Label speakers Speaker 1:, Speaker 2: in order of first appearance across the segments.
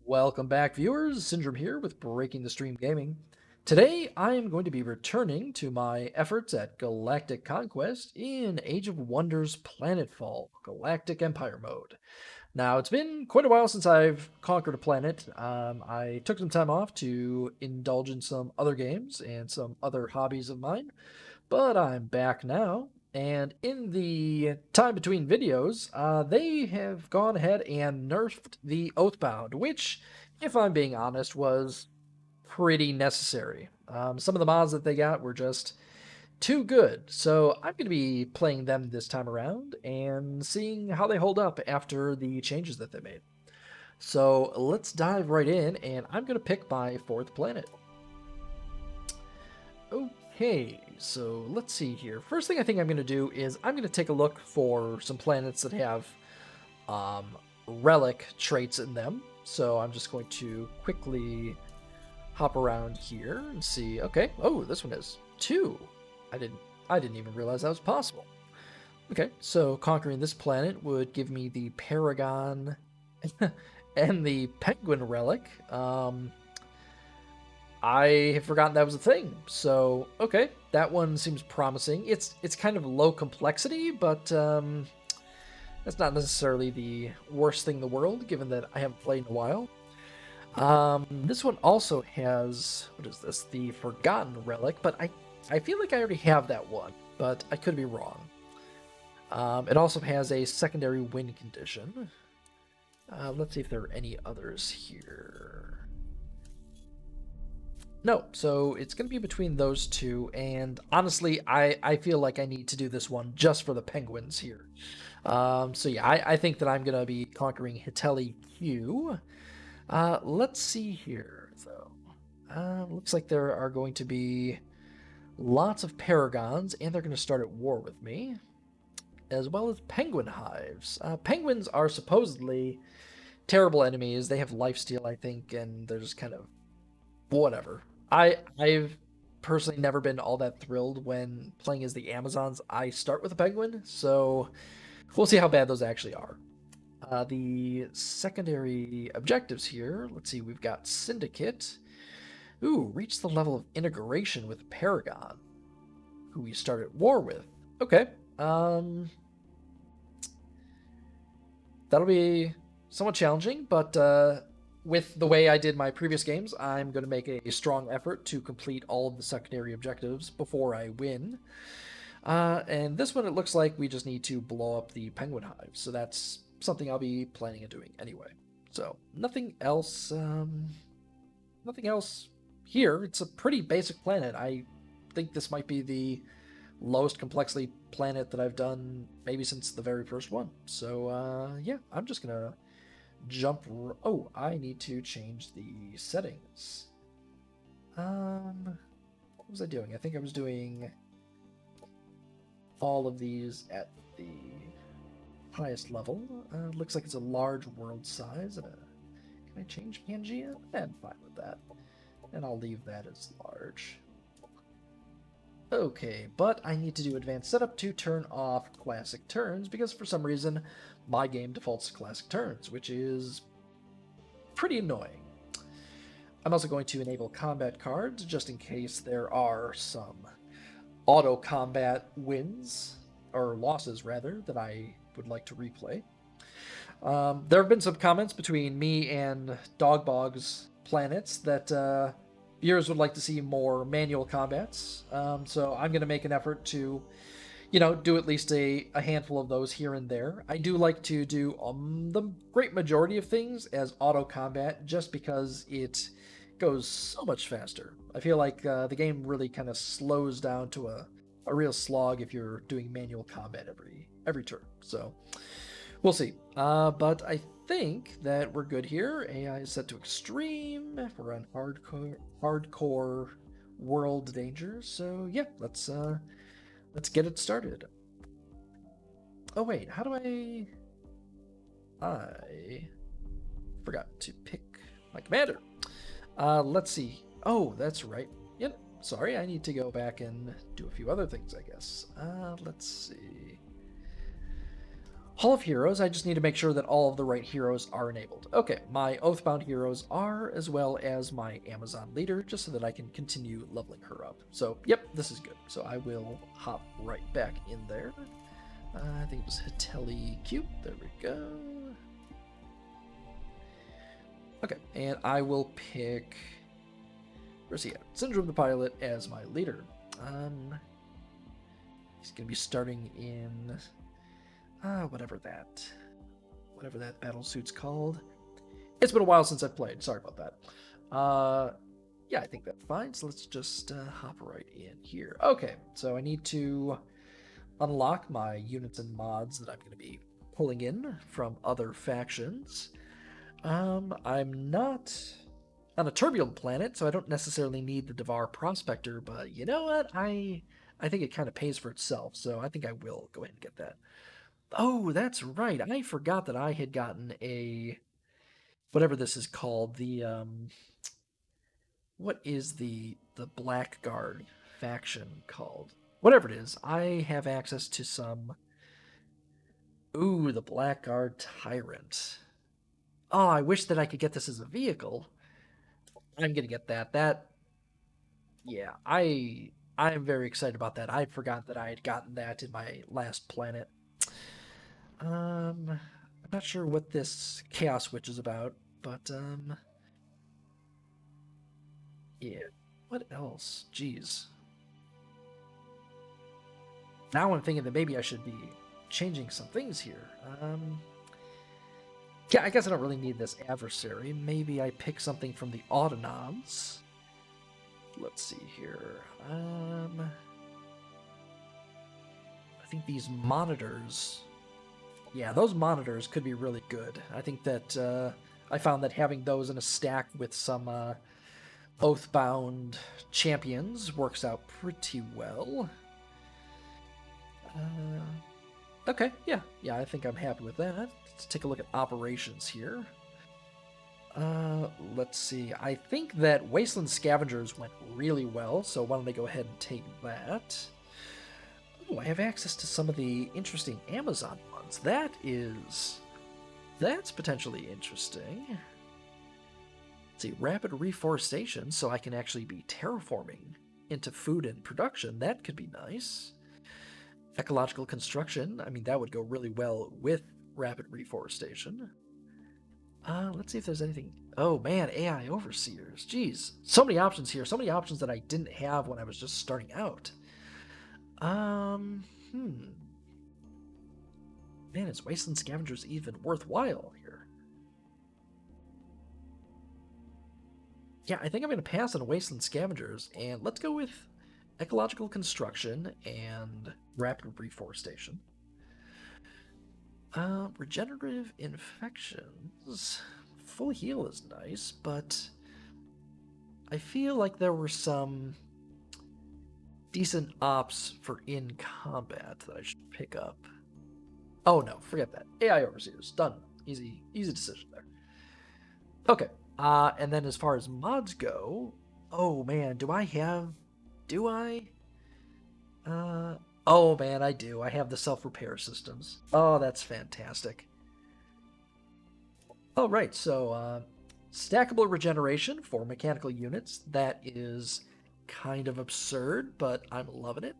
Speaker 1: Welcome back, viewers. Syndrome here with Breaking the Stream Gaming. Today, I am going to be returning to my efforts at Galactic Conquest in Age of Wonders Planetfall, Galactic Empire mode. Now, it's been quite a while since I've conquered a planet. I took some time off to indulge in some other games and some other hobbies of mine, but I'm back now. And in the time between videos, they have gone ahead and nerfed the Oathbound, which, if I'm being honest, was pretty necessary. Some of the mods that they got were just too good, so I'm going to be playing them this time around and seeing how they hold up after the changes that they made. So let's dive right in, and I'm going to pick my fourth planet. Okay, so let's see here. First thing I think I'm going to do is I'm going to take a look for some planets that have relic traits in them. So I'm just going to quickly hop around here and see. Okay, oh, this one is 2. I didn't even realize that was possible. Okay, so conquering this planet would give me the Paragon and the Penguin relic. I have forgotten that was a thing. So, okay, that one seems promising. It's kind of low complexity, but that's not necessarily the worst thing in the world, given that I haven't played in a while. This one also has, what is this? The Forgotten Relic, but I feel like I already have that one, but I could be wrong. It also has a secondary win condition. Let's see if there are any others here. No, so it's going to be between those two, and honestly, I feel like I need to do this one just for the penguins here. So yeah, I think that I'm going to be conquering Hitelli Q. Let's see here, though. Looks like there are going to be lots of paragons, and they're going to start at war with me, as well as penguin hives. Penguins are supposedly terrible enemies. They have lifesteal, I think, and they're just kind of whatever. I've personally never been all that thrilled when playing as the Amazons. I start with a penguin, so we'll see how bad those actually are. The secondary objectives here, let's see, we've got Syndicate. Ooh, reach the level of integration with Paragon, who we start at war with. Okay, that'll be somewhat challenging, but with the way I did my previous games, I'm going to make a strong effort to complete all of the secondary objectives before I win. And this one, it looks like we just need to blow up the penguin hive, so that's something I'll be planning on doing anyway. So nothing else. Nothing else here. It's a pretty basic planet. I think this might be the lowest complexity planet that I've done maybe since the very first one. So yeah, I'm just gonna jump. Oh, I need to change the settings. What was I doing? I think I was doing all of these at the highest level. Looks like it's a large world size. Can I change Pangea? I'm fine with that. And I'll leave that as large. Okay, but I need to do advanced setup to turn off classic turns because for some reason my game defaults to classic turns, which is pretty annoying. I'm also going to enable combat cards just in case there are some auto combat wins, or losses rather, that I would like to replay. There have been some comments between me and Dogbog's planets that viewers would like to see more manual combats. So I'm going to make an effort to, do at least a handful of those here and there. I do like to do the great majority of things as auto combat just because it goes so much faster. I feel like the game really kind of slows down to a real slog if you're doing manual combat every turn. So we'll see. But I think that we're good here. AI is set to extreme. We're on hardcore world danger. So yeah, let's get it started. Oh wait, how do I forgot to pick my commander. Let's see. Oh, that's right. Yep. Sorry, I need to go back and do a few other things, I guess. Let's see. Hall of Heroes, I just need to make sure that all of the right heroes are enabled. Okay, my Oathbound heroes are, as well as my Amazon leader, just so that I can continue leveling her up. So, yep, this is good. So I will hop right back in there. I think it was Hitelli Q. There we go. Okay, and I will pick... Where's he at? Syndrome the Pilot as my leader. He's going to be starting in... whatever that battle suit's called. It's been a while since I've played. Sorry about that. Yeah, I think that's fine. So let's just hop right in here. Okay, so I need to unlock my units and mods that I'm going to be pulling in from other factions. I'm not on a turbulent planet, so I don't necessarily need the Devar Prospector, but you know what? I think it kind of pays for itself, so I think I will go ahead and get that. Oh, that's right. I forgot that I had gotten a whatever this is called. What is the Blackguard faction called? Whatever it is, I have access to some. Ooh, the Blackguard Tyrant. Oh, I wish that I could get this as a vehicle. I'm gonna get that. Yeah, I'm very excited about that. I forgot that I had gotten that in my last planet. I'm not sure what this Chaos Witch is about, but yeah. What else? Jeez. Now I'm thinking that maybe I should be changing some things here. Yeah, I guess I don't really need this adversary. Maybe I pick something from the Autonoms. Let's see here. I think these monitors. Yeah, those monitors could be really good. I think that I found that having those in a stack with some Oathbound champions works out pretty well. Okay, yeah, I think I'm happy with that. Let's take a look at operations here. Let's see. I think that Wasteland Scavengers went really well, so why don't I go ahead and take that? Oh, I have access to some of the interesting Amazon ones. That's potentially interesting. Let's see, rapid reforestation, so I can actually be terraforming into food and production. That could be nice. Ecological construction, I mean, that would go really well with rapid reforestation. Let's see if there's anything. Oh man, AI overseers. Jeez, so many options here. So many options that I didn't have when I was just starting out. Man, is Wasteland Scavengers even worthwhile here? Yeah, I think I'm going to pass on Wasteland Scavengers, and let's go with ecological construction and rapid reforestation. Regenerative infections. Full heal is nice, but I feel like there were some decent ops for in combat that I should pick up. Oh no, forget that. AI overseers, done. Easy decision there. Okay, and then as far as mods go, oh man, do I? Oh man, I do. I have the self-repair systems. Oh, that's fantastic. All right, so stackable regeneration for mechanical units. That is kind of absurd, but I'm loving it.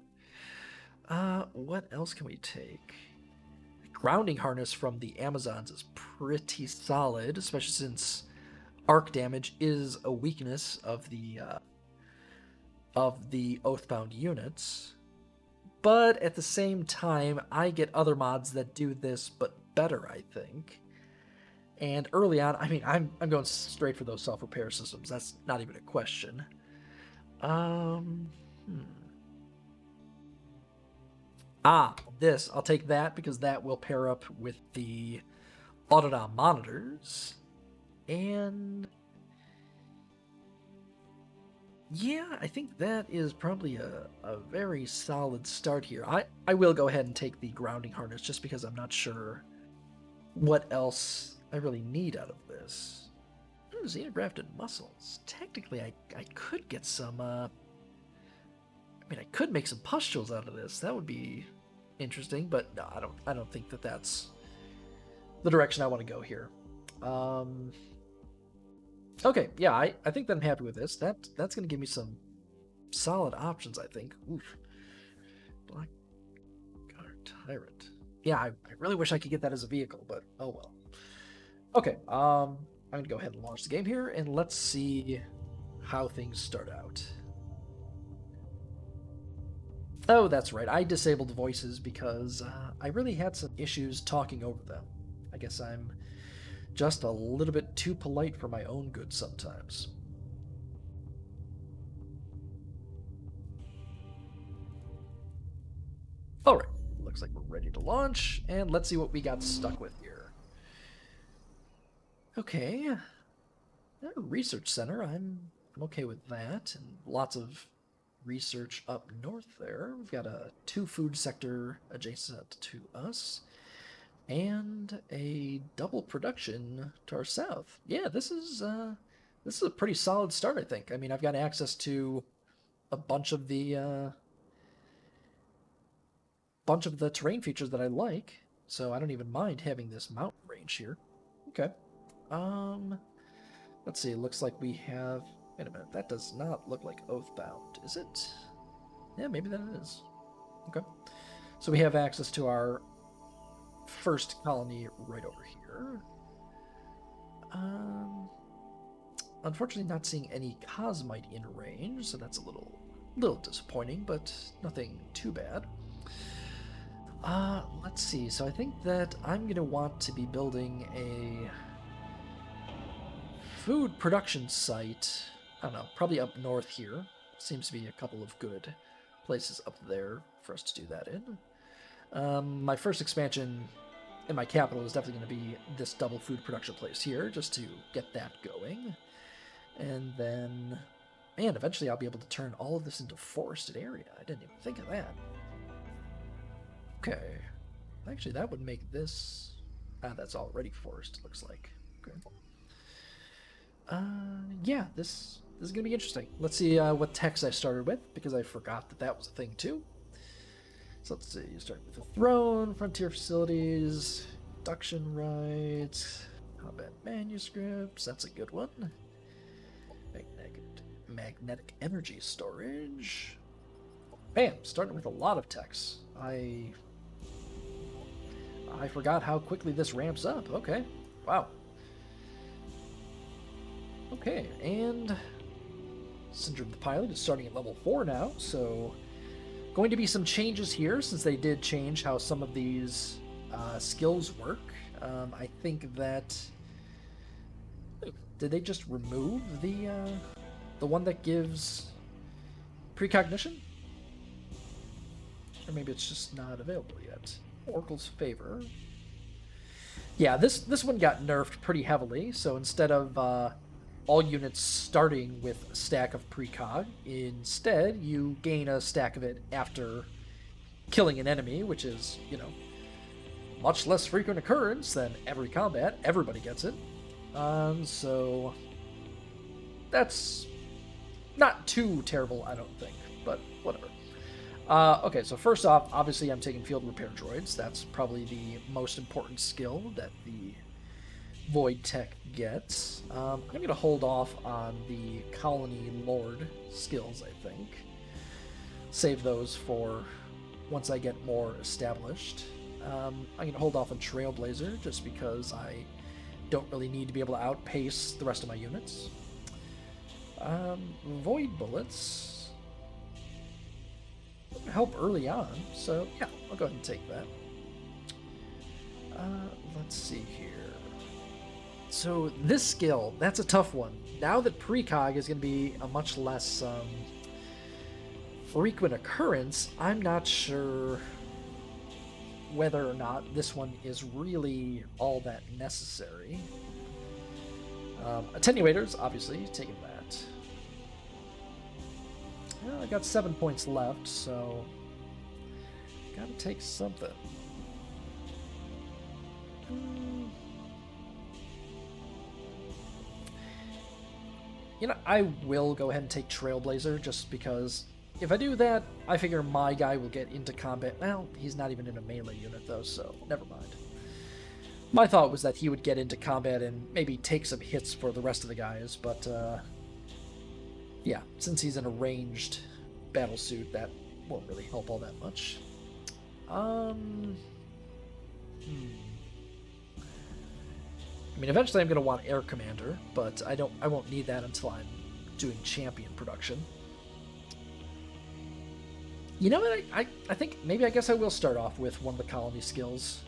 Speaker 1: What else can we take? Grounding harness from the Amazons is pretty solid, especially since arc damage is a weakness of the Oathbound units. But at the same time, I get other mods that do this, but better, I think. And early on, I mean, I'm going straight for those self-repair systems. That's not even a question. This. I'll take that because that will pair up with the Autonom monitors. And yeah, I think that is probably a very solid start here. I will go ahead and take the grounding harness just because I'm not sure what else I really need out of this. Xenografted muscles. Technically, I could get some, I could make some pustules out of this. That would be interesting, but no, I don't think that that's the direction I want to go here. Okay, yeah, I think that I'm happy with this. That's going to give me some solid options, I think. Oof. Black Guard Tyrant. Yeah, I really wish I could get that as a vehicle, but oh well. Okay, I'm going to go ahead and launch the game here, and let's see how things start out. Oh, that's right. I disabled voices because I really had some issues talking over them. I guess I'm just a little bit too polite for my own good sometimes. All right, looks like we're ready to launch, and let's see what we got stuck with here. Okay, research center. I'm okay with that, and lots of research up north there. We've got a 2 food sector adjacent to us, and a double production to our south. Yeah, this is a pretty solid start, I think. I mean, I've got access to a bunch of the terrain features that I like, so I don't even mind having this mountain range here. Okay. Let's see. It looks like we have. Wait a minute. That does not look like Oathbound, is it? Yeah, maybe that it is. Okay. So we have access to our first colony right over here. Unfortunately, not seeing any Cosmite in range, so that's a little disappointing, but nothing too bad. Let's see. So I think that I'm going to want to be building a food production site. I don't know, probably up north here. Seems to be a couple of good places up there for us to do that in. My first expansion in my capital is definitely going to be this double food production place here, just to get that going. And then, man, eventually I'll be able to turn all of this into forested area. I didn't even think of that. Okay. Actually, that would make this... that's already forest, looks like. Okay. Yeah, this is going to be interesting. Let's see what techs I started with, because I forgot that was a thing too. So let's see, you start with the throne, frontier facilities, induction rights, combat manuscripts, that's a good one. Magnetic energy storage. Bam, starting with a lot of techs. I forgot how quickly this ramps up. Okay, wow. Okay, and Syndrome the Pilot is starting at level 4 now, so going to be some changes here since they did change how some of these skills work. I think that... Did they just remove the one that gives precognition? Or maybe it's just not available yet. Oracle's Favor. Yeah, this one got nerfed pretty heavily, so instead of all units starting with a stack of precog, instead you gain a stack of it after killing an enemy, which is, you know, much less frequent occurrence than every combat. Everybody gets it. So that's not too terrible, I don't think, but whatever. Okay, so first off, obviously I'm taking field repair droids. That's probably the most important skill that the Voidtech gets. I'm going to hold off on the Colony Lord skills, I think. Save those for once I get more established. I'm going to hold off on Trailblazer just because I don't really need to be able to outpace the rest of my units. Void Bullets help early on, so yeah, I'll go ahead and take that. Let's see here. So this skill, that's a tough one. Now that precog is going to be a much less frequent occurrence, I'm not sure whether or not this one is really all that necessary. Attenuators, obviously, taking that. Well, I got 7 points left, so gotta take something. You know, I will go ahead and take Trailblazer just because if I do that, I figure my guy will get into combat. Well, he's not even in a melee unit though, so never mind. My thought was that he would get into combat and maybe take some hits for the rest of the guys, but yeah, since he's in a ranged battle suit, that won't really help all that much. I mean, eventually I'm going to want Air Commander, but I won't need that until I'm doing champion production. You know what? I think maybe I guess I will start off with one of the colony skills.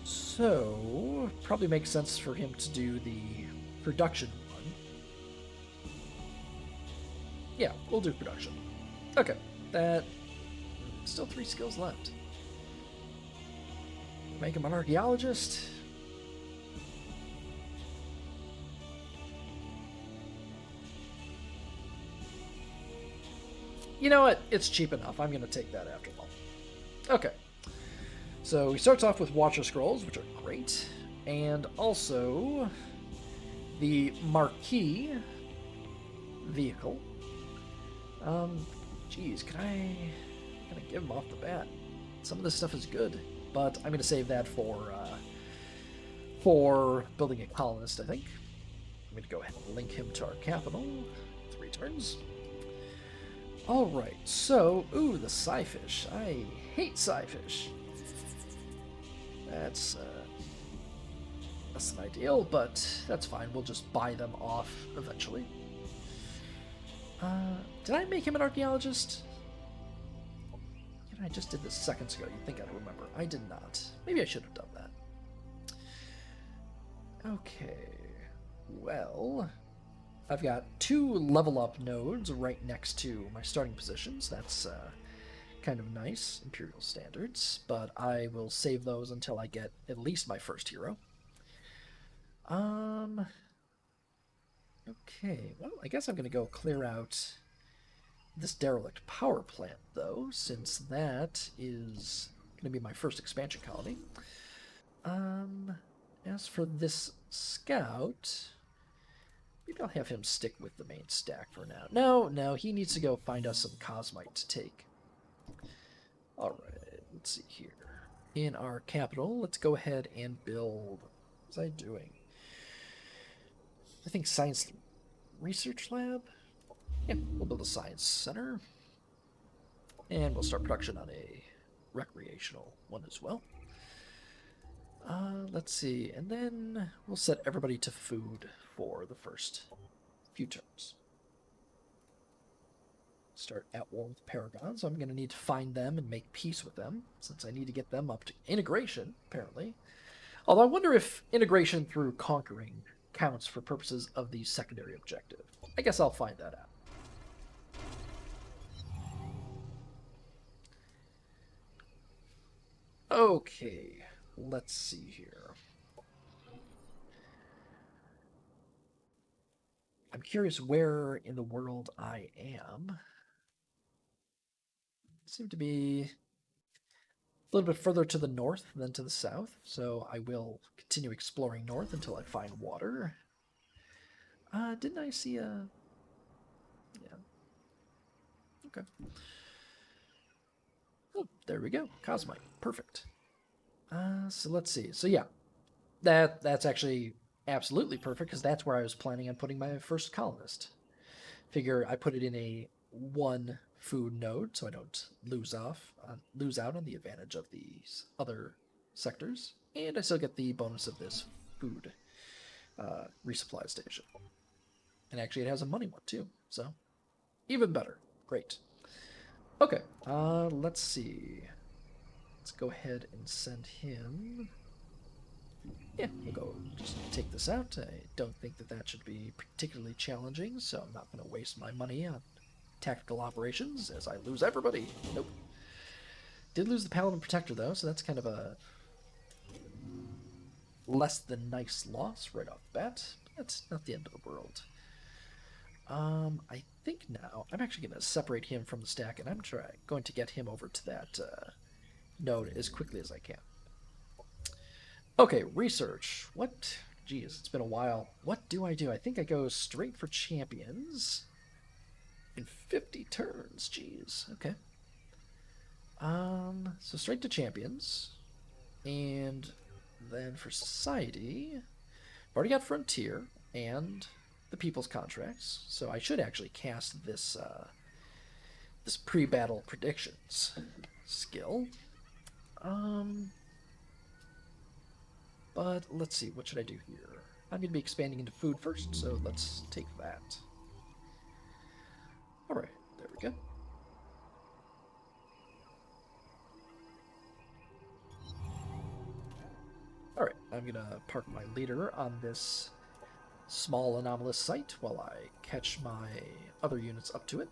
Speaker 1: So probably makes sense for him to do the production one. Yeah, we'll do production. Okay, that still 3 skills left. Make him an archaeologist. You know what? It's cheap enough. I'm going to take that after all. Okay. So he starts off with Watcher Scrolls, which are great. And also the Marquee vehicle. Geez, can I give him off the bat? Some of this stuff is good, but I'm going to save that for building a colonist, I think. I'm going to go ahead and link him to our capital. 3 turns. Alright, so, ooh, the Psi-fish. I hate Psi-fish. That's less than ideal, but that's fine. We'll just buy them off eventually. Did I make him an archaeologist? I just did this seconds ago. You'd think I'd remember. I did not. Maybe I should have done that. Okay. Well, I've got 2 level up nodes right next to my starting positions. That's kind of nice, Imperial standards, but I will save those until I get at least my first hero. Okay, well, I guess I'm going to go clear out this derelict power plant, though, since that is going to be my first expansion colony. As for this scout, maybe I'll have him stick with the main stack for now. No, he needs to go find us some cosmite to take. Alright, let's see here. In our capital, let's go ahead and build... What was I doing? I think Science Research Lab? Yeah, we'll build a Science Center. And we'll start production on a recreational one as well. Let's see, and then we'll set everybody to food for the first few turns. Start at war with Paragon, so I'm going to need to find them and make peace with them, since I need to get them up to integration, apparently. Although I wonder if integration through conquering counts for purposes of the secondary objective. I guess I'll find that out. Okay, let's see here. I'm curious where in the world I am. Seem to be a little bit further to the north than to the south, so I will continue exploring north until I find water. Didn't I see a... Yeah. Okay. Oh, there we go. Cosmite. Perfect. So let's see. So yeah, that's actually absolutely perfect, because that's where I was planning on putting my first colonist. Figure I put it in a 1 food node, so I don't lose out on the advantage of these other sectors, and I still get the bonus of this food resupply station. And actually, it has a money one too, so even better. Great. Okay, let's see. Let's go ahead and send him. Yeah, we'll go just take this out. I don't think that should be particularly challenging, so I'm not going to waste my money on tactical operations as I lose everybody. Nope. Did lose the Paladin Protector, though, so that's kind of a less than nice loss right off the bat. But that's not the end of the world. I think now I'm actually going to separate him from the stack, and I'm going to get him over to that node as quickly as I can. Okay, research. What? Geez, it's been a while. What do? I think I go straight for champions in 50 turns. Jeez. Okay. So straight to champions. And then for society, I've already got Frontier and the People's Contracts, so I should actually cast this this pre-battle predictions skill. But let's see, what should I do here? I'm going to be expanding into food first, so let's take that. Alright, there we go. Alright, I'm going to park my leader on this small anomalous site while I catch my other units up to it.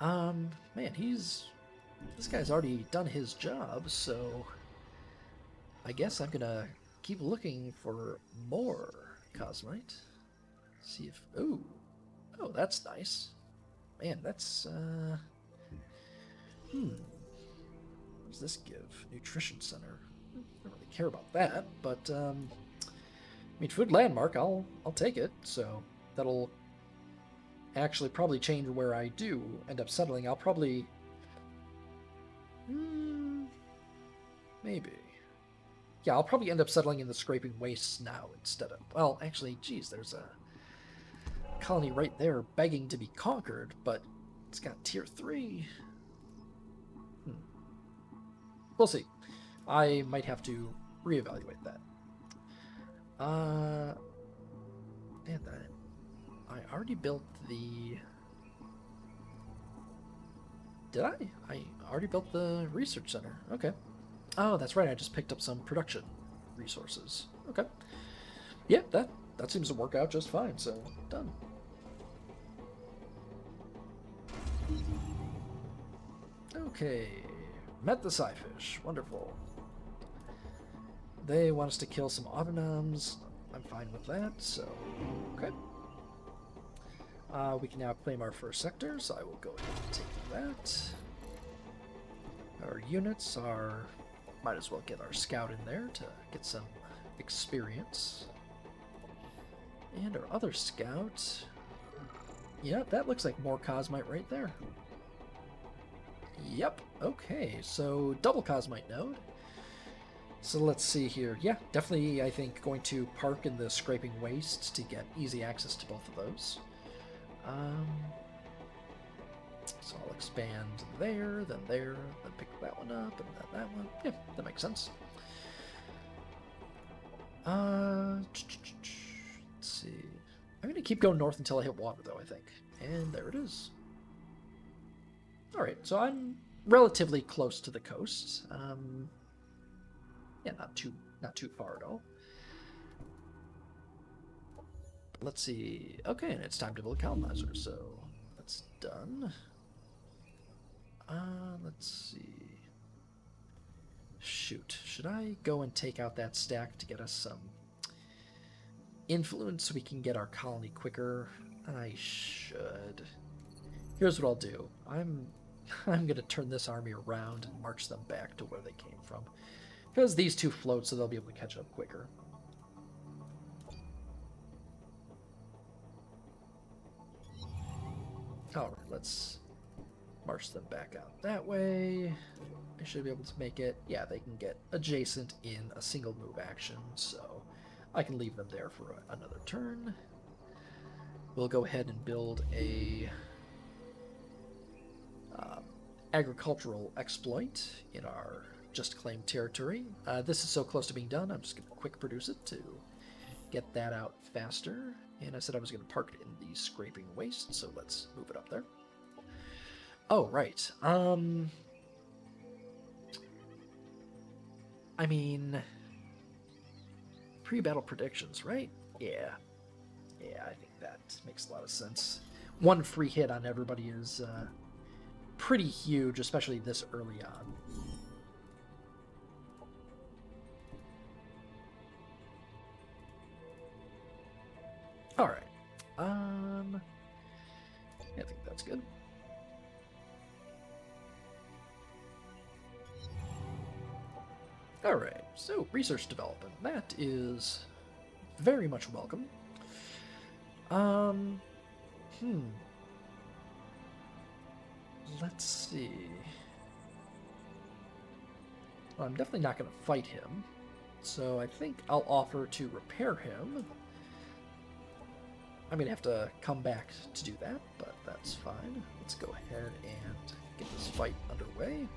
Speaker 1: Man, this guy's already done his job, so I guess I'm gonna keep looking for more Cosmite. See if... Oh, that's nice. Man, that's, what does this give? Nutrition Center. I don't really care about that, but, I mean, Food Landmark, I'll take it, so that'll actually probably change where I do end up settling. I'll probably... maybe. Yeah, I'll probably end up settling in the Scraping Wastes now instead of... Well, actually, geez, there's a colony right there begging to be conquered, but it's got tier 3. We'll see. I might have to reevaluate that. Man, I already built the... Did I? I already built the research center. Okay. Oh, that's right. I just picked up some production resources. Okay. Yeah, that seems to work out just fine, so done. Okay. Met the Psi-fish. Wonderful. They want us to kill some autonoms. I'm fine with that, so... Okay. We can now claim our first sector, so I will go ahead and take that. Our units are... Might as well get our scout in there to get some experience. And our other scout... Yeah, that looks like more Cosmite right there. Yep, okay, so double Cosmite node. So let's see here. Yeah, definitely, I think, going to park in the Scraping Wastes to get easy access to both of those. So I'll expand there, then pick that one up, and then that one. Yeah, that makes sense. Let's see. I'm going to keep going north until I hit water, though, I think. And there it is. Alright, so I'm relatively close to the coast. Yeah, not too far at all. Let's see. Okay, and it's time to build a colonizer, so that's done. Let's see. Shoot, should I go and take out that stack to get us some influence so we can get our colony quicker? I should. Here's what I'll do. I'm gonna turn this army around and march them back to where they came from. Because these two float, so they'll be able to catch up quicker. Alright, let's march them back out that way. I should be able to make it. Yeah, they can get adjacent in a single move action, so I can leave them there for another turn. We'll go ahead and build a agricultural exploit in our just claimed territory. This is so close to being done, I'm just going to quick produce it to get that out faster. And I said I was going to park it in the Scraping Waste, so let's move it up there. Oh, right. I mean, pre-battle predictions, right? Yeah. Yeah, I think that makes a lot of sense. One free hit on everybody is pretty huge, especially this early on. All right. Yeah, I think that's good. All right. So research development, that is very much welcome. Let's see. Well, I'm definitely not going to fight him, so I think I'll offer to repair him. I'm going to have to come back to do that, but that's fine. Let's go ahead and get this fight underway.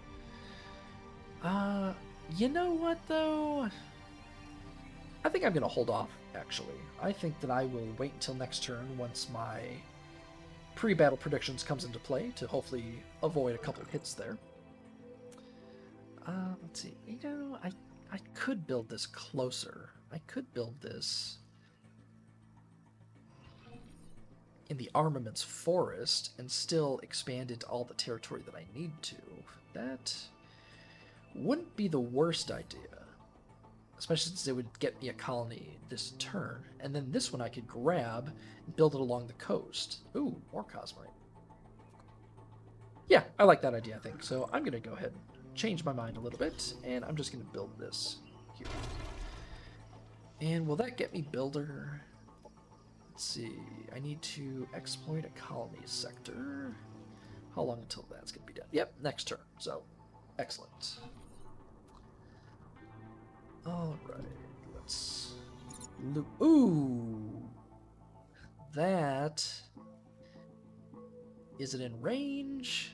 Speaker 1: You know what, though? I think I'm going to hold off, actually. I think that I will wait until next turn once my pre-battle predictions comes into play to hopefully avoid a couple hits there. Let's see. You know, I could build this closer. I could build this in the armaments forest and still expand into all the territory that I need to. That wouldn't be the worst idea. Especially since it would get me a colony this turn. And then this one I could grab and build it along the coast. Ooh, more Cosmite. Yeah, I like that idea, I think. So I'm going to go ahead and change my mind a little bit, and I'm just going to build this here. And will that get me builder? Let's see. I need to exploit a colony sector. How long until that's going to be done? Yep, next turn. So, excellent. Alright, let's loop. Ooh! That. Is it in range?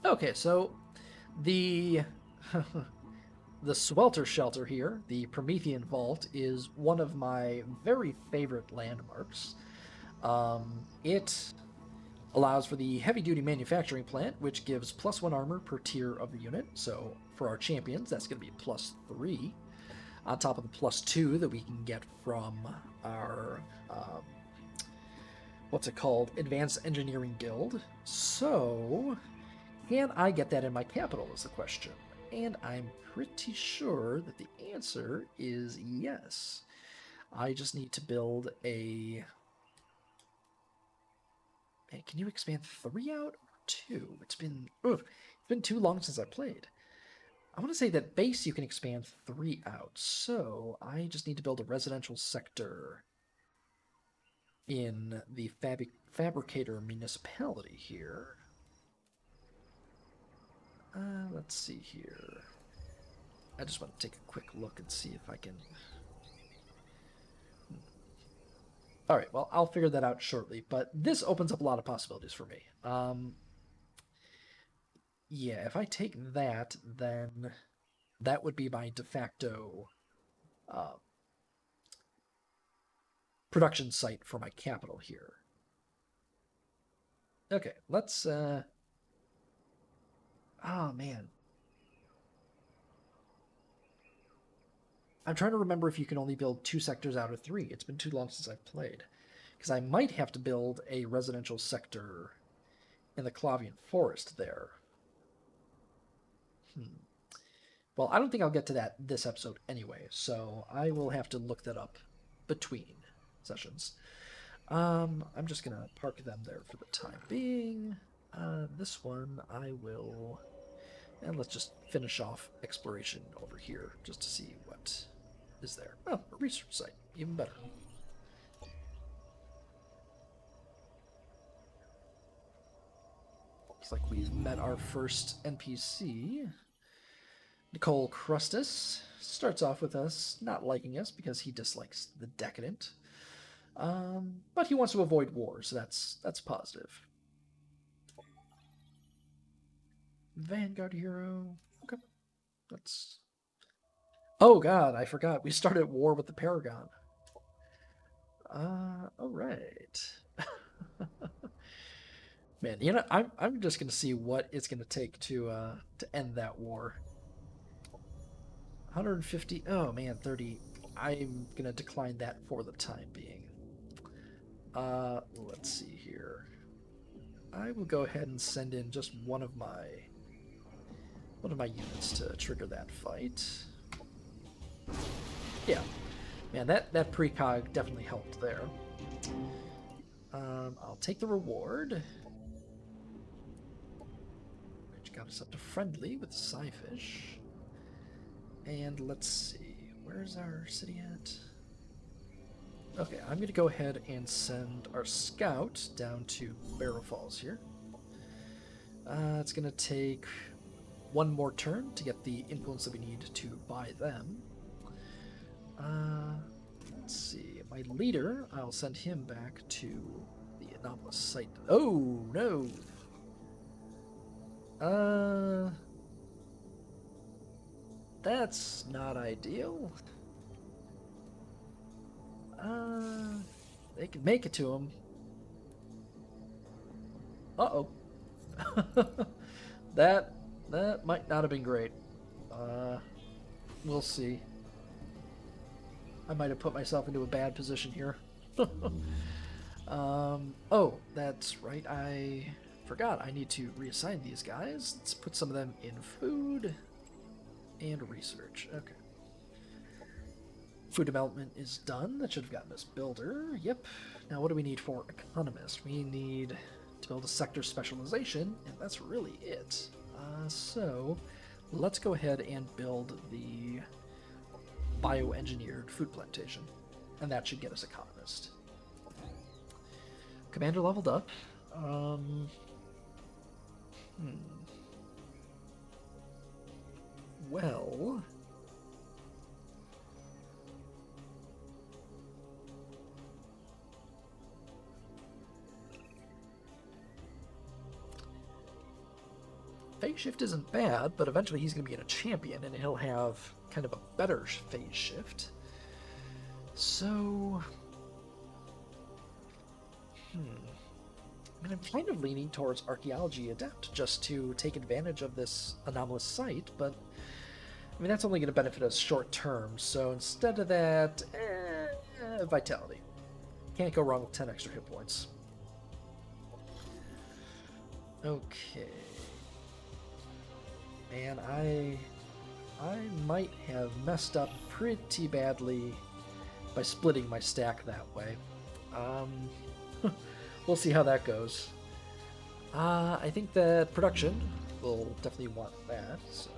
Speaker 1: Okay, so the the Swelter Shelter here, the Promethean Vault, is one of my very favorite landmarks. It allows for the heavy-duty manufacturing plant, which gives +1 armor per tier of the unit. So for our champions, that's going to be +3, on top of the +2 that we can get from our what's it called? Advanced Engineering Guild. So can I get that in my capital is the question. And I'm pretty sure that the answer is yes. I just need to build a... Man, can you expand 3 out or 2? It's been too long since I played. I want to say that base you can expand 3 out. So I just need to build a residential sector in the Fabricator municipality here. Let's see here. I just want to take a quick look and see if I can... Alright, well, I'll figure that out shortly, but this opens up a lot of possibilities for me. Yeah, if I take that, then that would be my de facto production site for my capital here. Okay, let's... Oh, man. I'm trying to remember if you can only build 2 sectors out of 3. It's been too long since I've played. Because I might have to build a residential sector in the Clavian Forest there. Well, I don't think I'll get to that this episode anyway, so I will have to look that up between sessions. I'm just going to park them there for the time being. This one I will... And let's just finish off exploration over here just to see what is there. Oh, a research site. Even better. Looks like we've met our first NPC. Nicole Crustus starts off with us not liking us because he dislikes the Decadent. But he wants to avoid war, so that's positive. Vanguard hero. Okay. That's... Oh god, I forgot. We started war with the Paragon. Alright. Man, you know, I'm just gonna see what it's gonna take to end that war. 150. Oh man, 30. I'm gonna decline that for the time being. Let's see here. I will go ahead and send in just one of my units to trigger that fight. Yeah, man, that precog definitely helped there. I'll take the reward, which got us up to friendly with Psi-fish. And let's see, where's our city at? Okay, I'm going to go ahead and send our scout down to Barrow Falls here. It's going to take one more turn to get the influence that we need to buy them. Let's see. My leader, I'll send him back to the anomalous site. Oh, no! That's not ideal. They can make it to him. Uh-oh. That might not have been great. We'll see. I might have put myself into a bad position here. Oh, that's right. I forgot. I need to reassign these guys. Let's put some of them in food and research. Okay. Food development is done. That should have gotten us builder. Yep. Now what do we need for economist? We need to build a sector specialization, and that's really it. So let's go ahead and build the bioengineered food plantation, and that should get us economist. Commander leveled up. Well, phase shift isn't bad, but eventually he's going to be in a champion, and he'll have kind of a better phase shift. So, I mean, I'm kind of leaning towards archaeology adept just to take advantage of this anomalous site, but I mean, that's only going to benefit us short term. So instead of that, vitality. Can't go wrong with 10 extra hit points. Okay. And I might have messed up pretty badly by splitting my stack that way. We'll see how that goes. I think that production will definitely want that. So,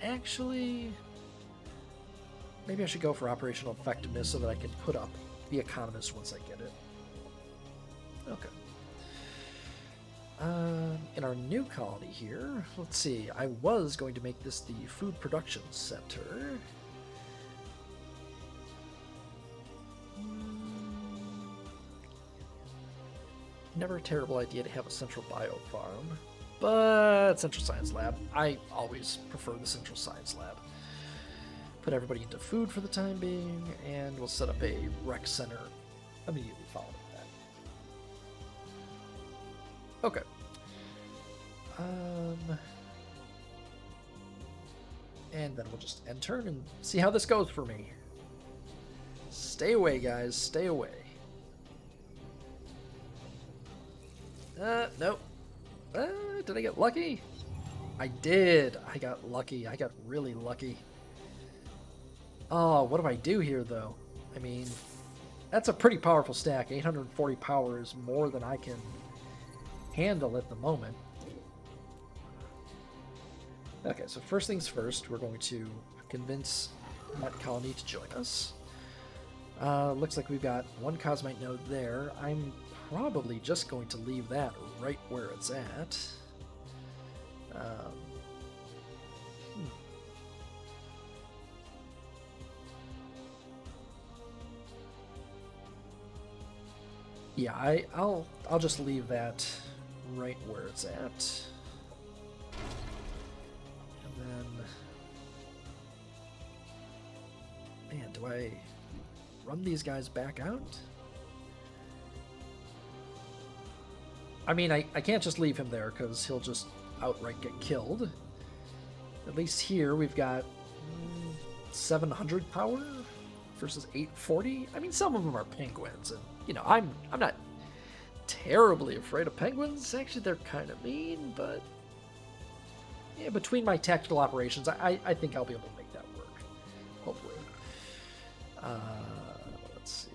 Speaker 1: actually, maybe I should go for operational effectiveness so that I can put up the economist once I get it. Okay. In our new colony here, let's see, I was going to make this the food production center. Never a terrible idea to have a central bio farm, but central science lab. I always prefer the central science lab. Put everybody into food for the time being, and we'll set up a rec center immediately following that. Okay. And then we'll just end turn and see how this goes for me. Stay away, guys. Stay away. Nope. Did I get lucky? I did. I got lucky. I got really lucky. Oh, what do I do here, though? I mean, that's a pretty powerful stack. 840 power is more than I can handle at the moment. Okay, so first things first, we're going to convince that colony to join us. Looks like we've got one Cosmite node there. I'm probably just going to leave that right where it's at. Yeah, I'll just leave that right where it's at. And then, man, do I run these guys back out? I mean, I can't just leave him there because he'll just outright get killed. At least here we've got 700 power versus 840. I mean, some of them are penguins, and you know, I'm not terribly afraid of penguins. Actually, they're kind of mean, but yeah, between my tactical operations, I think I'll be able to make that work. Hopefully. Let's see.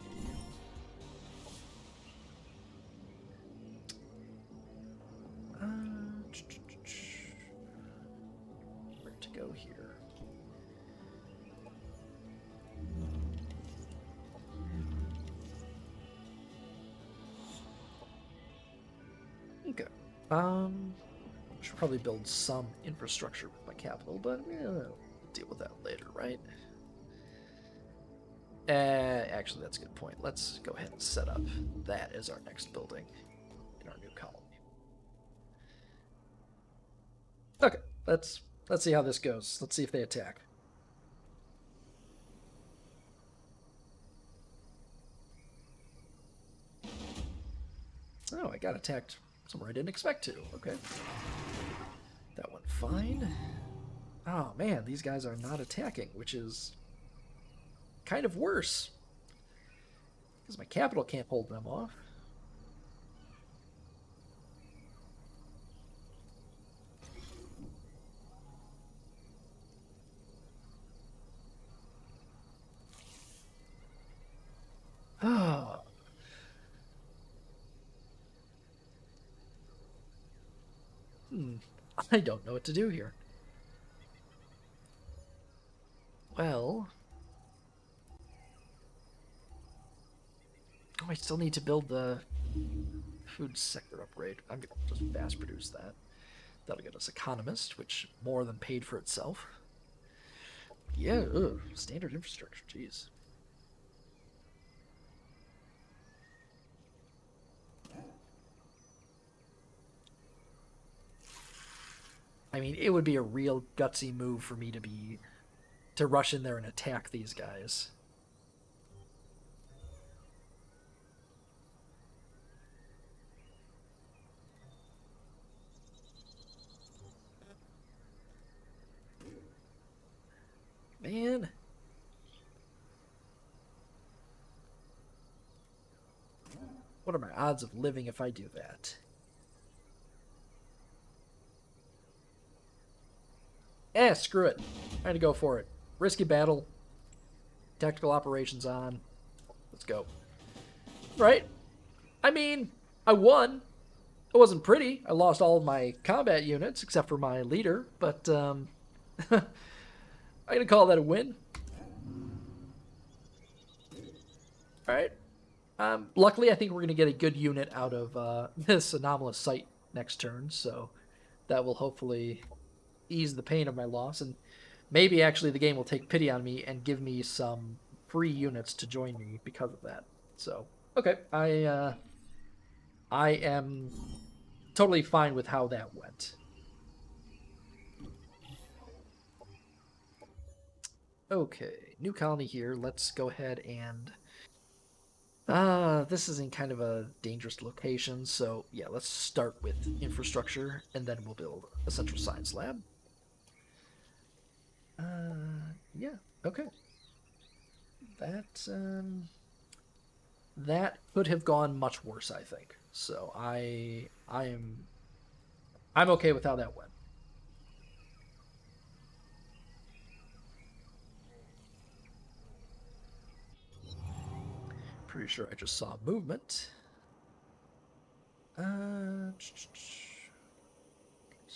Speaker 1: Where to go here? Okay. Should probably build some infrastructure with my capital, but we'll deal with that later, right? Actually, that's a good point. Let's go ahead and set up that as our next building in our new colony. Okay, let's see how this goes. Let's see if they attack. Oh, I got attacked somewhere I didn't expect to. Okay. That went fine. Oh, man, these guys are not attacking, which is kind of worse. Because my capital can't hold them off. Oh. I don't know what to do here. Well... Oh, I still need to build the food sector upgrade. I'm going to just fast produce that. That'll get us Economist, which more than paid for itself. Yeah, standard infrastructure, jeez. I mean, it would be a real gutsy move for me to rush in there and attack these guys. Man. What are my odds of living if I do that? Screw it. I'm going to go for it. Risky battle. Tactical operations on. Let's go. Right? I mean, I won. It wasn't pretty. I lost all of my combat units except for my leader, but I'm going to call that a win. Alright. Luckily, I think we're going to get a good unit out of this anomalous site next turn, so that will hopefully ease the pain of my loss, and maybe actually the game will take pity on me and give me some free units to join me because of that. So, okay, I am totally fine with how that went. Okay, new colony here. Let's go ahead and... this is in kind of a dangerous location, so yeah, let's start with infrastructure, and then we'll build a central science lab. Yeah, okay. That could have gone much worse, I think. So I'm okay with how that went. Pretty sure I just saw movement.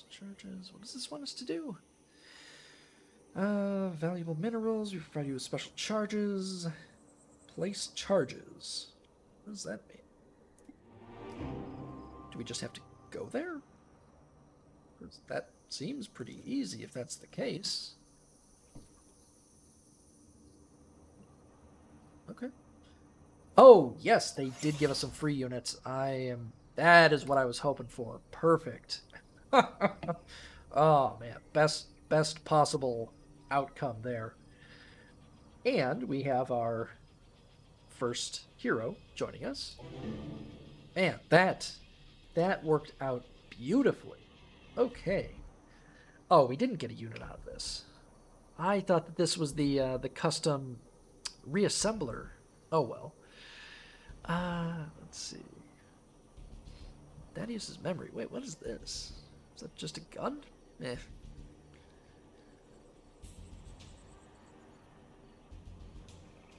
Speaker 1: Charges. What does this want us to do? Valuable minerals. We provide you with special charges. Place charges. What does that mean? Do we just have to go there? That seems pretty easy if that's the case. Okay. Oh, yes, they did give us some free units. That is what I was hoping for. Perfect. Oh, man. Best possible outcome there. And we have our first hero joining us. Man, that worked out beautifully. Okay. Oh, we didn't get a unit out of this. I thought that this was the custom reassembler. Oh well. Let's see. That uses memory. Wait, what is this? Is that just a gun? Eh.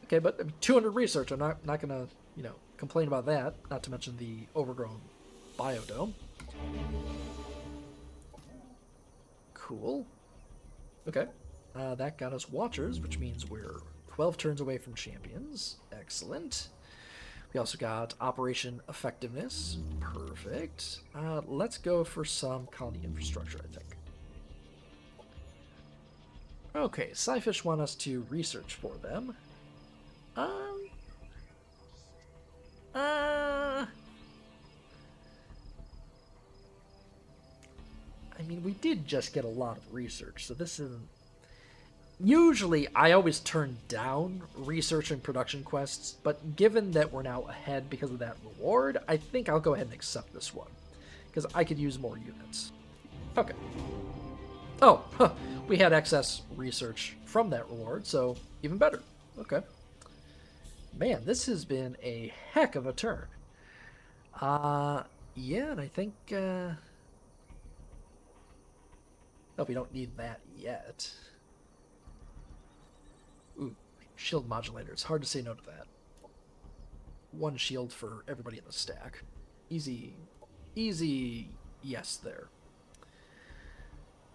Speaker 1: Okay, but I mean, 200 research. I'm not gonna, complain about that. Not to mention the overgrown biodome. Cool. Okay. That got us Watchers, which means we're 12 turns away from champions. Excellent. We also got Operation Effectiveness. Perfect. Let's go for some colony infrastructure, I think. Okay, Psi-fish want us to research for them. I mean, we did just get a lot of research, so this isn't... Usually, I always turn down research and production quests, but given that we're now ahead because of that reward, I think I'll go ahead and accept this one, because I could use more units. Okay. Oh, huh, we had excess research from that reward, so even better. Okay. Man, this has been a heck of a turn. Yeah, and I think, oh, we don't need that yet. Ooh, shield modulator. It's hard to say no to that. One shield for everybody in the stack. Easy yes there.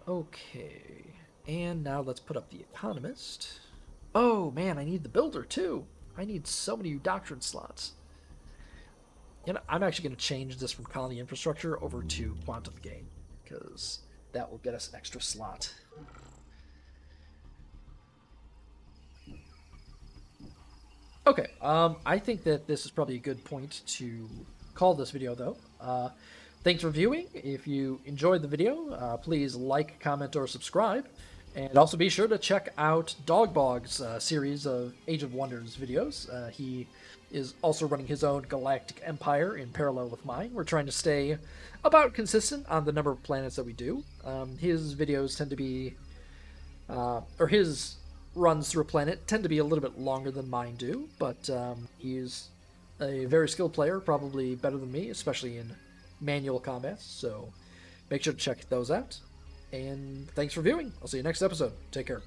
Speaker 1: Okay, and now let's put up the economist. Oh man, I need the builder too. I need so many doctrine slots. And I'm actually going to change this from colony infrastructure over to quantum gain, because that will get us an extra slot. Okay, I think that this is probably a good point to call this video, though. Thanks for viewing. If you enjoyed the video, please like, comment, or subscribe. And also be sure to check out Dogbog's series of Age of Wonders videos. He is also running his own Galactic Empire in parallel with mine. We're trying to stay about consistent on the number of planets that we do. His videos tend to be, or his runs through a planet tend to be a little bit longer than mine do, but he's a very skilled player, probably better than me, especially in manual combats, so make sure to check those out. And thanks for viewing. I'll see you next episode. Take care.